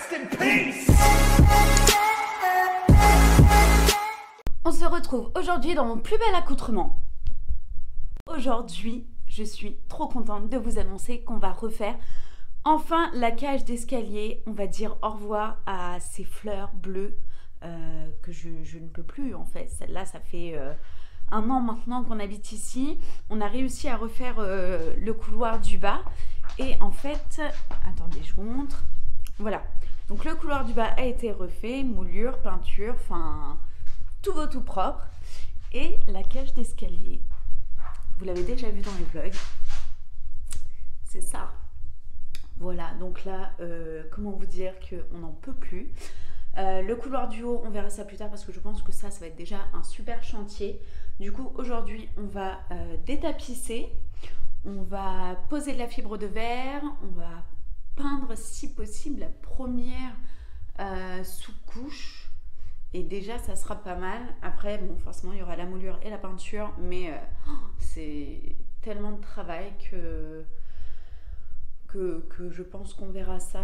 Rest in peace. On se retrouve aujourd'hui dans mon plus bel accoutrement. Aujourd'hui, je suis trop contente de vous annoncer qu'on va refaire enfin la cage d'escalier. On va dire au revoir à ces fleurs bleues que je ne peux plus en fait. Celle-là, ça fait un an maintenant qu'on habite ici. On a réussi à refaire le couloir du bas. Et en fait, attendez, je vous montre. Voilà. Donc le couloir du bas a été refait, moulure, peinture, enfin tout beau, tout propre. Et la cage d'escalier, vous l'avez déjà vu dans les vlogs, c'est ça. Voilà, donc là, comment vous dire qu'on n'en peut plus. Le couloir du haut, on verra ça plus tard parce que je pense que ça va être déjà un super chantier. Du coup, aujourd'hui, on va détapisser, on va poser de la fibre de verre, on va peindre si possible la première sous-couche. Et déjà, ça sera pas mal. Après, bon, forcément, il y aura la moulure et la peinture, mais c'est tellement de travail que je pense qu'on verra ça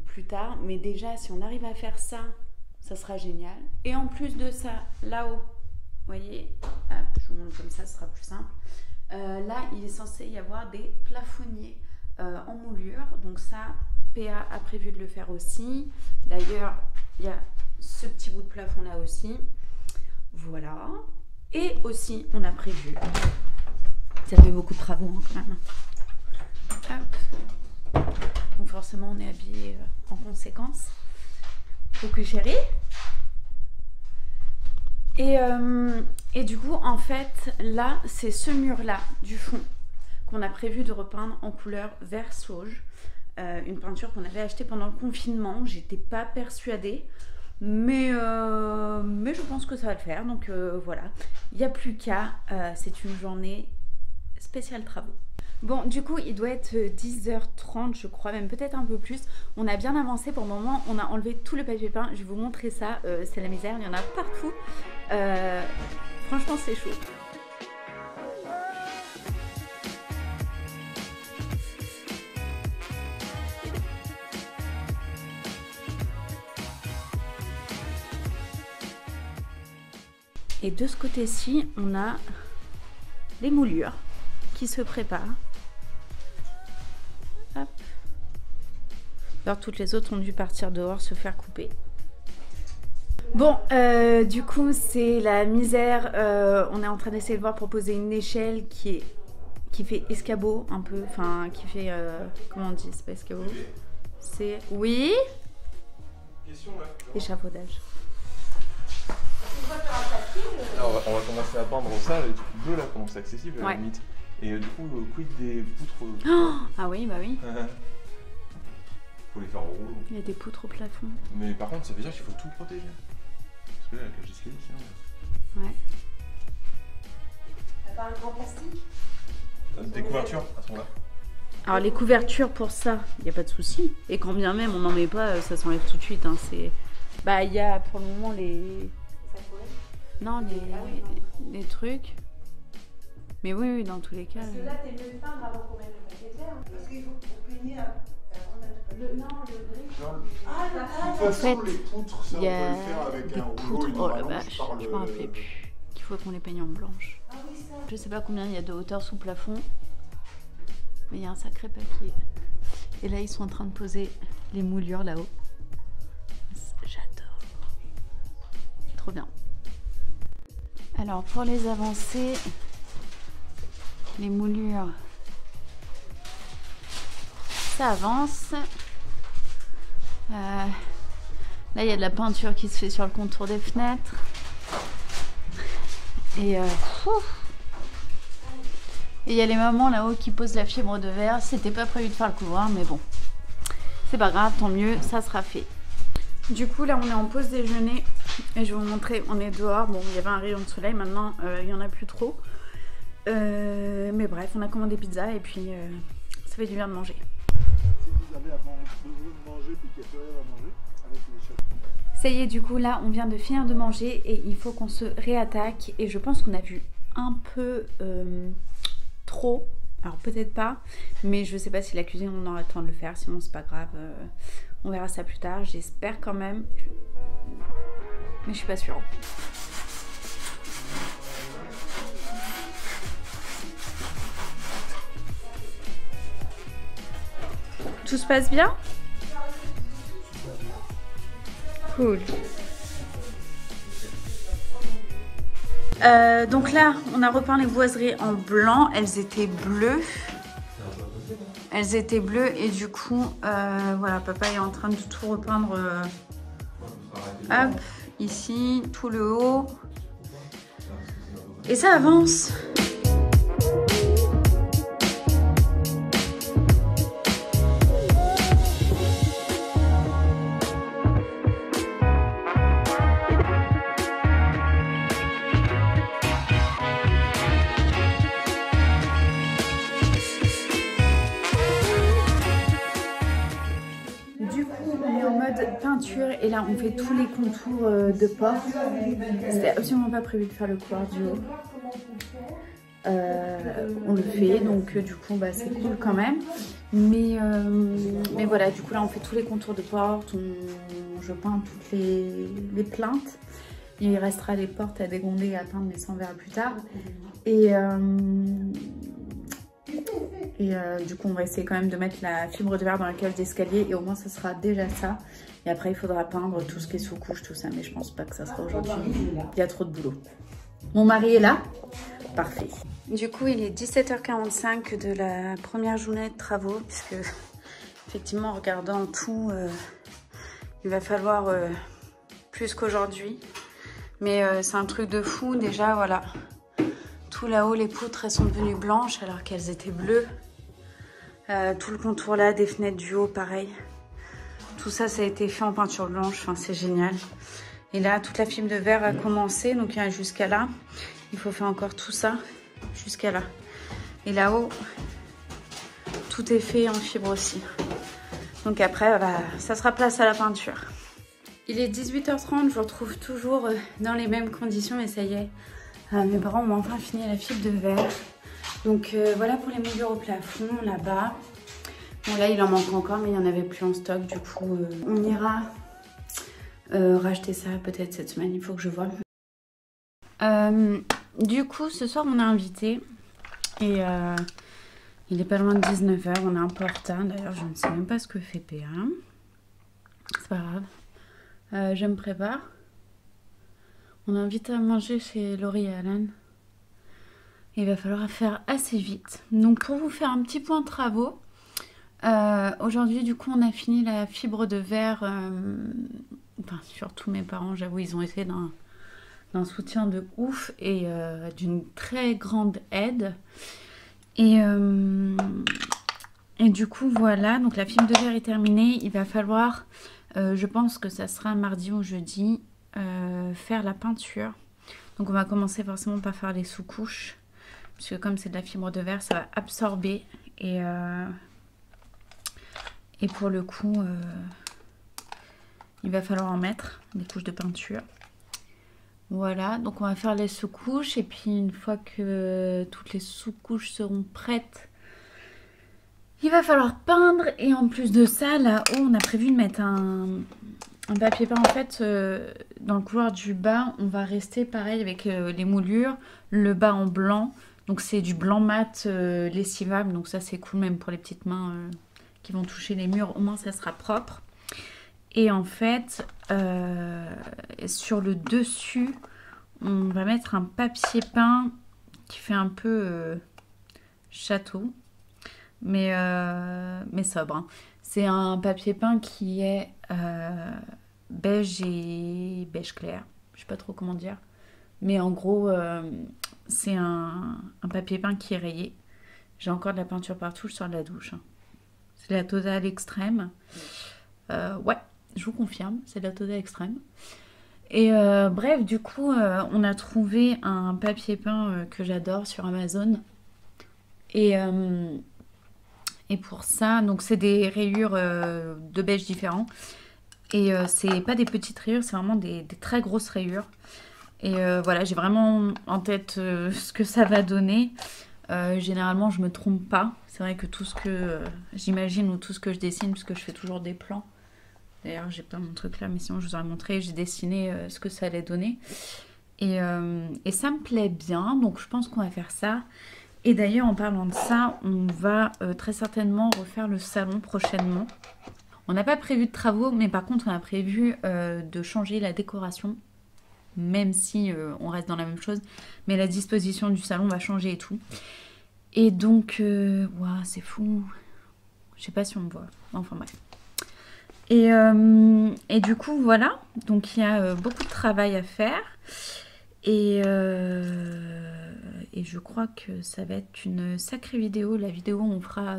plus tard. Mais déjà, si on arrive à faire ça, ça sera génial. Et en plus de ça, là-haut, vous voyez, hop, je vous montre comme ça, ce sera plus simple. Là, il est censé y avoir des plafonniers en moulure. Donc ça, PA a prévu de le faire aussi. D'ailleurs, il y a ce petit bout de plafond là aussi. Voilà. Et aussi, on a prévu, ça fait beaucoup de travaux hein, quand même. Hop. Donc forcément, on est habillé en conséquence. Coucou chérie. Et du coup, en fait, là, c'est ce mur-là du fond qu'on a prévu de repeindre en couleur vert sauge. Une peinture qu'on avait achetée pendant le confinement. J'étais pas persuadée. Mais je pense que ça va le faire. Donc voilà. Il n'y a plus qu'à. C'est une journée spéciale travaux. Bon, du coup, il doit être 10h30, je crois, même peut-être un peu plus. On a bien avancé pour le moment. On a enlevé tout le papier peint. Je vais vous montrer ça. C'est la misère. Il y en a partout. Franchement, c'est chaud. Et de ce côté-ci, on a les moulures qui se préparent. Hop. Alors toutes les autres ont dû partir dehors se faire couper. Bon, du coup, c'est la misère. On est en train d'essayer de voir pour poser une échelle qui fait escabeau un peu. Enfin, qui fait... comment on dit? C'est pas escabeau. C'est... Oui. Question là. Échafaudage. Alors, on va commencer à peindre ça, les trucs bleus là, comment c'est accessible à Ouais. la limite. Et du coup, quid des poutres Ah oui, bah oui. Faut les faire au rouleau. Il y a des poutres au plafond. Mais par contre, ça veut dire qu'il faut tout protéger. Parce que là, la cage d'escalier, sinon. Ouais. T'as pas un grand plastique? Des couvertures à ce moment-là. Alors les couvertures pour ça, il n'y a pas de souci. Et quand bien même on n'en met pas, ça s'enlève tout de suite. Hein. Bah il y a pour le moment les... Non, les trucs. Mais oui, oui, dans tous les cas. Parce que là, t'es mieux de peindre avant qu'on mette le paquet de verre. Parce qu'il faut peigner le gris. De toute façon, les poutres, ça, Il y on a va le faire avec des un rouleau poutres, et une oh la rallonge vache, par je me rappelais plus. Qu'il faut qu'on les peigne en blanche. Ah oui, ça. Je sais pas combien il y a de hauteur sous plafond. Mais il y a un sacré papier. Et là, ils sont en train de poser les moulures là-haut. J'adore. Trop bien. Alors, pour les avancées, les moulures, ça avance. Là, il y a de la peinture qui se fait sur le contour des fenêtres. Et il y a les mamans là-haut qui posent la fibre de verre. C'était pas prévu de faire le couloir, mais bon. C'est pas grave, tant mieux, ça sera fait. Du coup, là, on est en pause déjeuner. Et je vais vous montrer, on est dehors. Bon, il y avait un rayon de soleil, maintenant, il n'y en a plus trop. Mais bref, on a commandé pizza et puis ça fait du bien de manger. Si vous avez besoin de manger puis qu'il n'y a plus rien à manger, avec les chefs. Ça y est, du coup, là, on vient de finir de manger et il faut qu'on se réattaque. Et je pense qu'on a vu un peu trop. Alors, peut-être pas, mais je sais pas si la cuisine, on aura le temps de le faire. Sinon, c'est pas grave. On verra ça plus tard, j'espère quand même. Mais je suis pas sûre. Tout se passe bien? Cool. Donc là, on a repeint les boiseries en blanc. Elles étaient bleues. Elles étaient bleues et du coup, voilà, papa est en train de tout repeindre. Hop, ici, tout le haut. Et ça avance. Peinture et là on fait tous les contours de porte. C'était absolument pas prévu de faire le couloir du haut. On le fait donc du coup bah, c'est cool quand même. Mais voilà, du coup là on fait tous les contours de porte, je peins toutes les plaintes. Il restera les portes à dégonder et à peindre mais ça on verra plus tard. Et du coup on va essayer quand même de mettre la fibre de verre dans la cage d'escalier et au moins ça sera déjà ça. Et après il faudra peindre tout ce qui est sous couche, tout ça, mais je pense pas que ça sera aujourd'hui. Il y a trop de boulot. Mon mari est là? Parfait. Du coup il est 17h45 de la première journée de travaux puisque effectivement en regardant tout il va falloir plus qu'aujourd'hui. Mais c'est un truc de fou déjà, voilà. Tout là-haut, les poutres, elles sont devenues blanches alors qu'elles étaient bleues. Tout le contour là, des fenêtres du haut, pareil. Tout ça, ça a été fait en peinture blanche. Enfin, c'est génial. Et là, toute la fibre de verre a commencé. Donc, il y a jusqu'à là. Il faut faire encore tout ça jusqu'à là. Et là-haut, tout est fait en fibre aussi. Donc après, bah, ça sera place à la peinture. Il est 18h30. Je vous retrouve toujours dans les mêmes conditions. Mais ça y est. Mes parents ont enfin fini la fibre de verre. Donc voilà pour les moulures au plafond là-bas. Bon là il en manque encore mais il n'y en avait plus en stock. Du coup on ira racheter ça peut-être cette semaine. Il faut que je voie. Du coup ce soir on a invité. Et il est pas loin de 19h. On est un peu en retard. D'ailleurs je ne sais même pas ce que fait PA. C'est pas grave. Je me prépare. On a invité à manger chez Laurie et Alan. Il va falloir faire assez vite. Donc pour vous faire un petit point de travaux, aujourd'hui du coup on a fini la fibre de verre. Enfin surtout mes parents, j'avoue, ils ont été d'un soutien de ouf et d'une très grande aide. Et du coup voilà, donc la fibre de verre est terminée. Il va falloir, je pense que ça sera mardi ou jeudi, faire la peinture. Donc on va commencer forcément par faire les sous-couches. Parce que comme c'est de la fibre de verre, ça va absorber. Et pour le coup, il va falloir en mettre des couches de peinture. Voilà, donc on va faire les sous-couches. Et puis une fois que toutes les sous-couches seront prêtes, il va falloir peindre. Et en plus de ça, là-haut, on a prévu de mettre un papier peint. En fait, dans le couloir du bas, on va rester pareil avec les moulures. Le bas en blanc. Donc c'est du blanc mat lessivable, donc ça c'est cool même pour les petites mains qui vont toucher les murs, au moins ça sera propre. Et en fait, sur le dessus, on va mettre un papier peint qui fait un peu château, mais sobre. Hein. C'est un papier peint qui est beige et beige clair, je sais pas trop comment dire. Mais en gros, c'est un papier peint qui est rayé. J'ai encore de la peinture partout, je sors de la douche. Hein. C'est la Totale Extrême. Ouais, je vous confirme, c'est la Totale Extrême. Et bref, du coup, on a trouvé un papier peint que j'adore sur Amazon. Et pour ça, donc c'est des rayures de beige différents. Et c'est pas des petites rayures, c'est vraiment des très grosses rayures. Et voilà, j'ai vraiment en tête ce que ça va donner. Généralement, je me trompe pas. C'est vrai que tout ce que j'imagine ou tout ce que je dessine, puisque je fais toujours des plans, D'ailleurs, j'ai pas mon truc là, mais sinon je vous aurais montré. J'ai dessiné ce que ça allait donner. Et ça me plaît bien, donc je pense qu'on va faire ça. Et d'ailleurs, en parlant de ça, on va très certainement refaire le salon prochainement. On n'a pas prévu de travaux, mais par contre, on a prévu de changer la décoration. Même si on reste dans la même chose. Mais la disposition du salon va changer et tout. Et donc, waouh, c'est fou. Je sais pas si on me voit. Enfin bref. Et du coup, voilà. Donc, il y a beaucoup de travail à faire. Et je crois que ça va être une sacrée vidéo. La vidéo, on fera...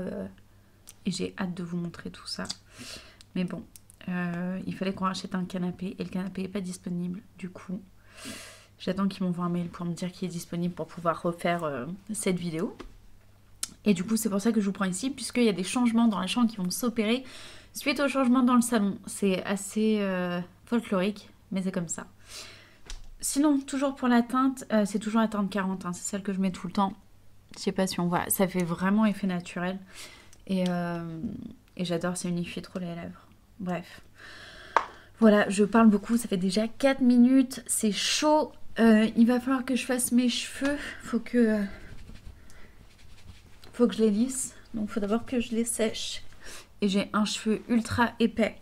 et j'ai hâte de vous montrer tout ça. Mais bon, il fallait qu'on rachète un canapé. Et le canapé n'est pas disponible. Du coup, j'attends qu'ils m'envoient un mail pour me dire qu'il est disponible pour pouvoir refaire cette vidéo. Et du coup, c'est pour ça que je vous prends ici. Puisqu'il y a des changements dans la chambre qui vont s'opérer suite au changement dans le salon. C'est assez folklorique, mais c'est comme ça. Sinon, toujours pour la teinte, c'est toujours la teinte 40, hein, c'est celle que je mets tout le temps. Je sais pas si on voit, ça fait vraiment effet naturel. Et j'adore, ça unifie trop les lèvres. Bref. Voilà, je parle beaucoup, ça fait déjà 4 minutes, c'est chaud. Il va falloir que je fasse mes cheveux. Faut que je les lisse. Donc il faut d'abord que je les sèche. Et j'ai un cheveu ultra épais.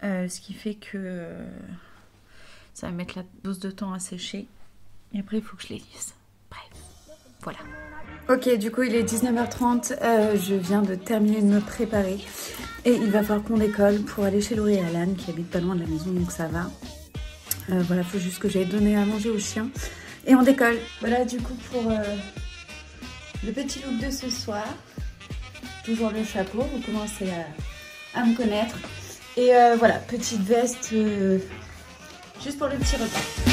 Ce qui fait que... ça va mettre la dose de temps à sécher. Et après, il faut que je les lisse. Bref, voilà. Ok, du coup, il est 19h30. Je viens de terminer de me préparer. Et il va falloir qu'on décolle pour aller chez Laurie et Alan, qui habitent pas loin de la maison, donc ça va. Voilà, il faut juste que j'aille donner à manger aux chiens. Et on décolle. Voilà, du coup, pour le petit look de ce soir. Toujours le chapeau, vous commencez à me connaître. Et voilà, petite veste... juste pour le petit repas.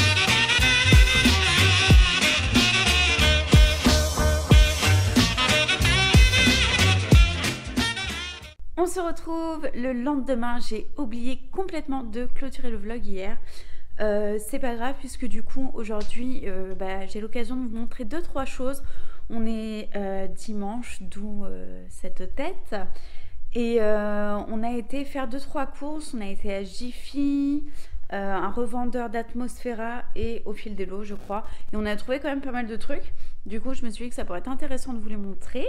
On se retrouve le lendemain. J'ai oublié complètement de clôturer le vlog hier. C'est pas grave puisque du coup aujourd'hui j'ai l'occasion de vous montrer 2-3 choses. On est dimanche, d'où cette tête. Et on a été faire 2-3 courses. On a été à Jiffy, un revendeur d'Atmosphera et au fil de l'eau, je crois. Et on a trouvé quand même pas mal de trucs. Du coup, je me suis dit que ça pourrait être intéressant de vous les montrer.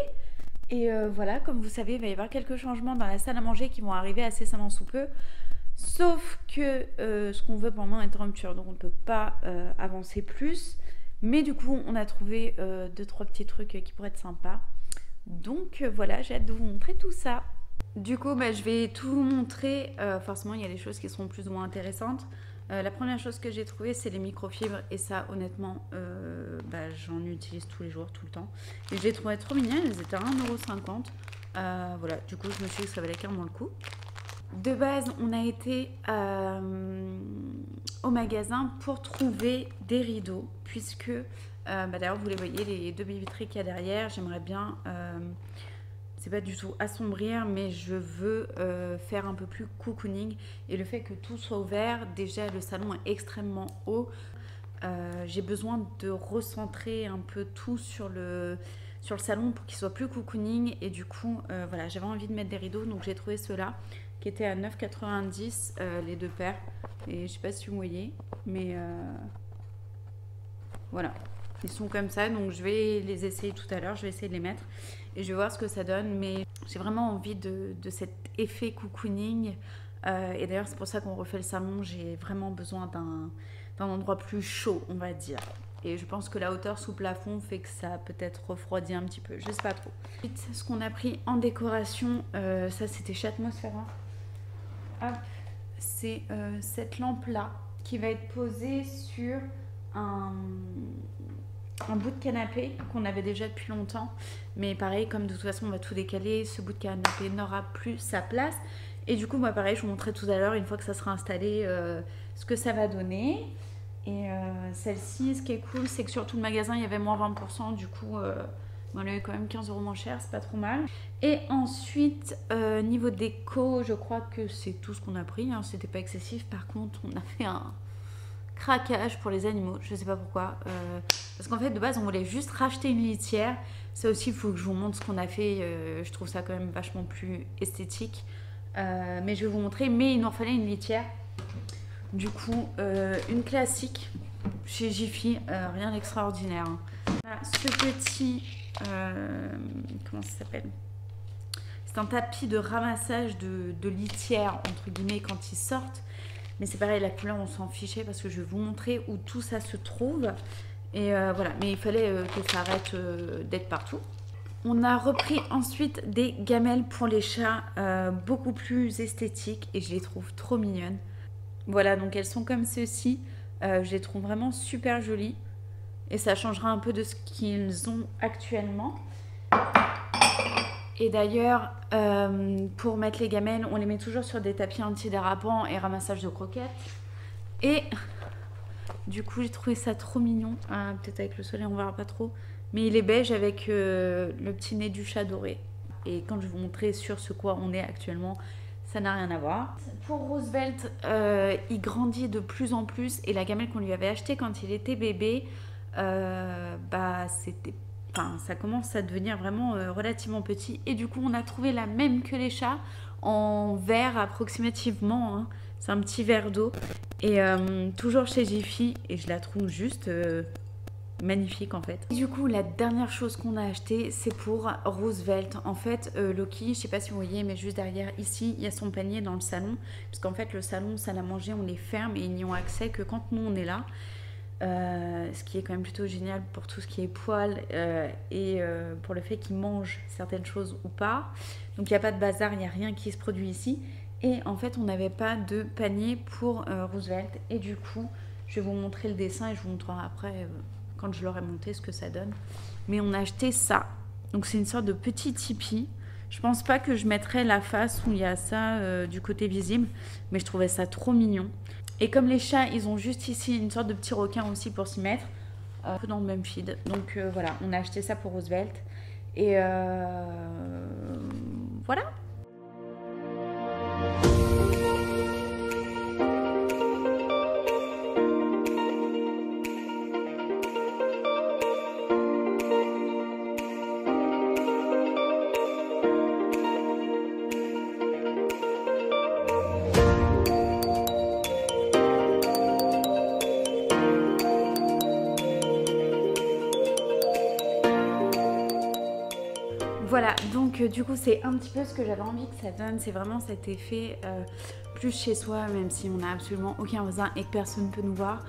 Et voilà, comme vous savez, il va y avoir quelques changements dans la salle à manger qui vont arriver incessamment sous peu. Sauf que ce qu'on veut pour le moment est en rupture, donc on ne peut pas avancer plus. Mais du coup, on a trouvé 2-3 petits trucs qui pourraient être sympas. Donc voilà, j'ai hâte de vous montrer tout ça. Du coup, je vais tout vous montrer. Forcément, il y a des choses qui seront plus ou moins intéressantes. La première chose que j'ai trouvée, c'est les microfibres. Et ça, honnêtement, j'en utilise tous les jours, tout le temps. Et je les trouvais trop mignonnes. Elles étaient à 1,50 €. Voilà, du coup, je me suis dit que ça valait carrément le coup. De base, on a été au magasin pour trouver des rideaux. Puisque, d'ailleurs, vous les voyez, les 2 baies vitrées qu'il y a derrière. J'aimerais bien... c'est pas du tout assombrir, mais je veux faire un peu plus cocooning. Et le fait que tout soit ouvert, déjà le salon est extrêmement haut. J'ai besoin de recentrer un peu tout sur le salon pour qu'il soit plus cocooning. Et du coup, voilà, j'avais envie de mettre des rideaux, donc j'ai trouvé ceux-là qui étaient à 9,90 € les 2 paires. Et je sais pas si vous voyez, mais voilà. Ils sont comme ça, donc je vais les essayer tout à l'heure. Je vais essayer de les mettre et je vais voir ce que ça donne. Mais j'ai vraiment envie de cet effet cocooning. Et d'ailleurs, c'est pour ça qu'on refait le salon. J'ai vraiment besoin d'un endroit plus chaud, on va dire. Et je pense que la hauteur sous plafond fait que ça peut-être refroidit un petit peu. Je sais pas trop. Ensuite, ce qu'on a pris en décoration, ça c'était chez Atmosphera. Hop, c'est cette lampe-là qui va être posée sur un bout de canapé qu'on avait déjà depuis longtemps, mais pareil, comme de toute façon on va tout décaler, ce bout de canapé n'aura plus sa place. Et du coup, pareil, je vous montrerai tout à l'heure, une fois que ça sera installé, ce que ça va donner. Et celle-ci, ce qui est cool, c'est que sur tout le magasin il y avait moins 20%, du coup on avait quand même 15 € moins cher, c'est pas trop mal. Et ensuite, niveau déco, je crois que c'est tout ce qu'on a pris, hein. C'était pas excessif. Par contre, on a fait un craquage pour les animaux, je sais pas pourquoi, parce qu'en fait de base on voulait juste racheter une litière. Ça aussi, il faut que je vous montre ce qu'on a fait. Je trouve ça quand même vachement plus esthétique. mais je vais vous montrer. Mais il nous fallait une litière. Du coup, une classique chez Jiffy, rien d'extraordinaire. Hein. Voilà, ce petit, comment ça s'appelle? C'est un tapis de ramassage de litière, entre guillemets, quand ils sortent. Mais c'est pareil, la couleur, on s'en fichait parce que je vais vous montrer où tout ça se trouve. Et voilà, mais il fallait que ça arrête d'être partout. On a repris ensuite des gamelles pour les chats, beaucoup plus esthétiques et je les trouve trop mignonnes. Voilà, donc elles sont comme ceci. Je les trouve vraiment super jolies. Et ça changera un peu de ce qu'ils ont actuellement. Et d'ailleurs, pour mettre les gamelles, on les met toujours sur des tapis antidérapants et ramassage de croquettes. Et du coup, j'ai trouvé ça trop mignon. Ah, peut-être avec le soleil, on verra pas trop. Mais il est beige avec le petit nez du chat doré. Et quand je vais vous montrer sur ce quoi on est actuellement, ça n'a rien à voir. Pour Roosevelt, il grandit de plus en plus. Et la gamelle qu'on lui avait achetée quand il était bébé, c'était... Enfin, ça commence à devenir vraiment relativement petit. Et du coup, on a trouvé la même que les chats en vert approximativement. Hein. C'est un petit verre d'eau. Et toujours chez Jiffy. Et je la trouve juste magnifique en fait. Et du coup, la dernière chose qu'on a acheté, c'est pour Roosevelt. En fait, Loki, je sais pas si vous voyez, mais juste derrière ici, il y a son panier dans le salon. Parce qu'en fait, le salon, salle à manger, on les ferme et ils n'y ont accès que quand nous, on est là. Ce qui est quand même plutôt génial pour tout ce qui est poils et pour le fait qu'ils mangent certaines choses ou pas. Donc il n'y a pas de bazar, il n'y a rien qui se produit ici. Et en fait on n'avait pas de panier pour Roosevelt. Et du coup je vais vous montrer le dessin et je vous montrerai après quand je l'aurai monté ce que ça donne. Mais on a acheté ça. Donc c'est une sorte de petit tipi. Je pense pas que je mettrai la face où il y a ça du côté visible. Mais je trouvais ça trop mignon. Et comme les chats, ils ont juste ici une sorte de petit requin aussi pour s'y mettre, un peu dans le même feed. Donc voilà, on a acheté ça pour Roosevelt. Et voilà. Voilà, donc du coup c'est un petit peu ce que j'avais envie que ça donne, c'est vraiment cet effet plus chez soi, même si on n'a absolument aucun voisin et que personne ne peut nous voir.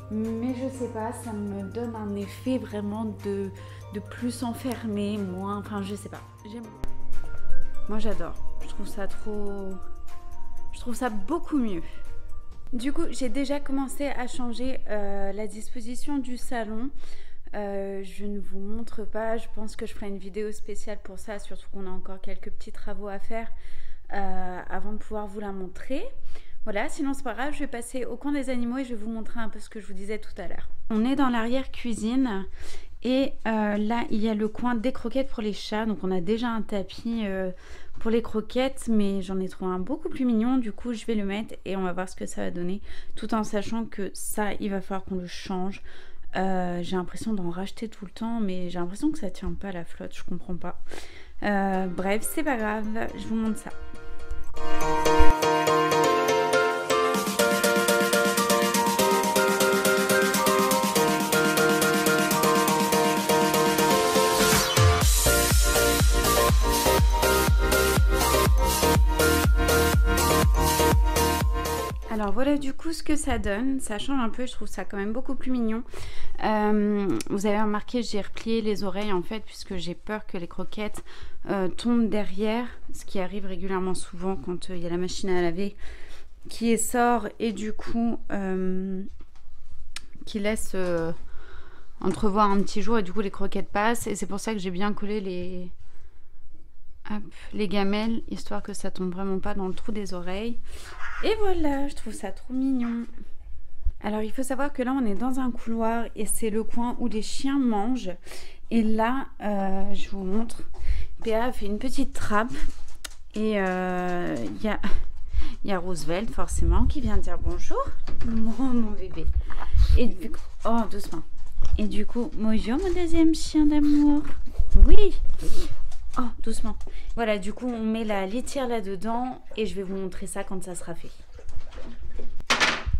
Mais je sais pas, ça me donne un effet vraiment de plus enfermé, moins, enfin je sais pas. Moi j'adore, je trouve ça beaucoup mieux. Du coup j'ai déjà commencé à changer la disposition du salon. Je ne vous montre pas, je pense que je ferai une vidéo spéciale pour ça, surtout qu'on a encore quelques petits travaux à faire avant de pouvoir vous la montrer. Voilà, sinon c'est pas grave, je vais passer au coin des animaux et je vais vous montrer un peu ce que je vous disais tout à l'heure. On est dans l'arrière-cuisine et là il y a le coin des croquettes pour les chats, donc on a déjà un tapis pour les croquettes, mais j'en ai trouvé un beaucoup plus mignon, du coup je vais le mettre et on va voir ce que ça va donner, tout en sachant que ça il va falloir qu'on le change. J'ai l'impression d'en racheter tout le temps, mais j'ai l'impression que ça tient pas à la flotte, je comprends pas. Bref, c'est pas grave, je vous montre ça. Alors voilà du coup ce que ça donne, ça change un peu, je trouve ça quand même beaucoup plus mignon. Vous avez remarqué, j'ai replié les oreilles en fait, puisque j'ai peur que les croquettes tombent derrière, ce qui arrive régulièrement souvent quand il y a la machine à laver qui sort et du coup qui laisse entrevoir un petit jour et du coup les croquettes passent, et c'est pour ça que j'ai bien collé les gamelles, histoire que ça tombe vraiment pas dans le trou des oreilles. Et voilà, je trouve ça trop mignon. Alors il faut savoir que là on est dans un couloir et c'est le coin où les chiens mangent. Et là, je vous montre, Péa a fait une petite trappe et il y a Roosevelt forcément qui vient dire bonjour, mon bébé. Et du coup, oh doucement. Et du coup, bonjour mon deuxième chien d'amour. Oui. Oh, doucement. Voilà, du coup, on met la litière là-dedans et je vais vous montrer ça quand ça sera fait.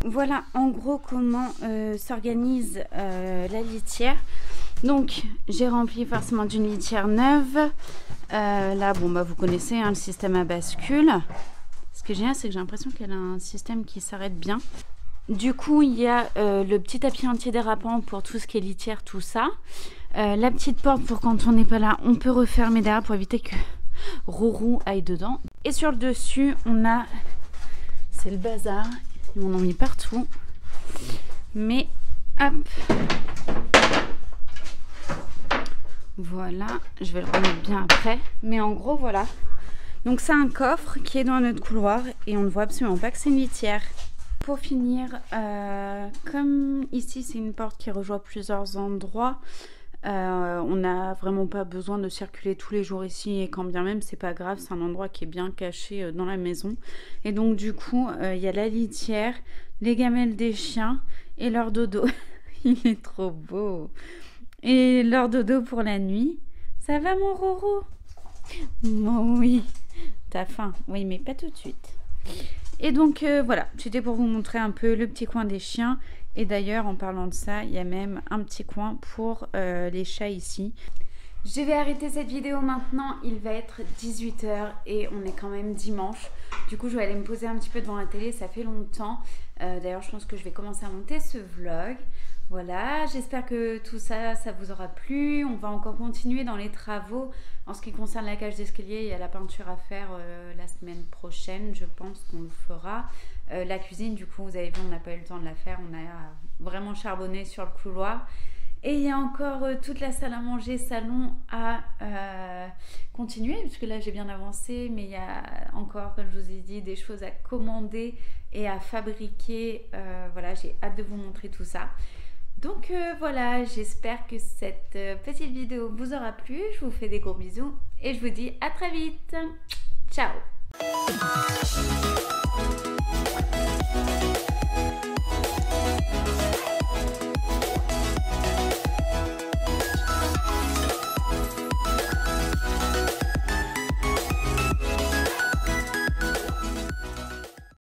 Voilà, en gros, comment s'organise la litière. Donc, j'ai rempli forcément d'une litière neuve. Là, bon, bah, vous connaissez hein, le système à bascule. Ce qui est génial, c'est que j'ai l'impression qu'elle a un système qui s'arrête bien. Du coup, il y a le petit tapis antidérapant pour tout ce qui est litière, tout ça. La petite porte pour quand on n'est pas là, on peut refermer derrière pour éviter que Rourou aille dedans. Et sur le dessus, on a... C'est le bazar. Ils m'en ont mis partout. Mais, hop. Voilà. Je vais le remettre bien après. Mais en gros, voilà. Donc, c'est un coffre qui est dans notre couloir. Et on ne voit absolument pas que c'est une litière. Pour finir, comme ici, c'est une porte qui rejoint plusieurs endroits. On n'a vraiment pas besoin de circuler tous les jours ici et quand bien même c'est pas grave, c'est un endroit qui est bien caché dans la maison et donc du coup il y a la litière, les gamelles des chiens et leur dodo. Il est trop beau et leur dodo pour la nuit. Ça va mon Roro? Oh, oui, t'as faim? Oui mais pas tout de suite. Et donc voilà, c'était pour vous montrer un peu le petit coin des chiens. Et d'ailleurs, en parlant de ça, il y a même un petit coin pour les chats ici. Je vais arrêter cette vidéo maintenant. Il va être 18 h et on est quand même dimanche. Du coup, je vais aller me poser un petit peu devant la télé. Ça fait longtemps. D'ailleurs, je pense que je vais commencer à monter ce vlog. Voilà, j'espère que tout ça, ça vous aura plu. On va encore continuer dans les travaux. En ce qui concerne la cage d'escalier, il y a la peinture à faire la semaine prochaine. Je pense qu'on le fera. La cuisine, du coup, vous avez vu, on n'a pas eu le temps de la faire. On a vraiment charbonné sur le couloir. Et il y a encore toute la salle à manger, salon à continuer. Puisque là, j'ai bien avancé. Mais il y a encore, comme je vous ai dit, des choses à commander et à fabriquer. Voilà, j'ai hâte de vous montrer tout ça. Donc voilà, j'espère que cette petite vidéo vous aura plu. Je vous fais des gros bisous et je vous dis à très vite. Ciao!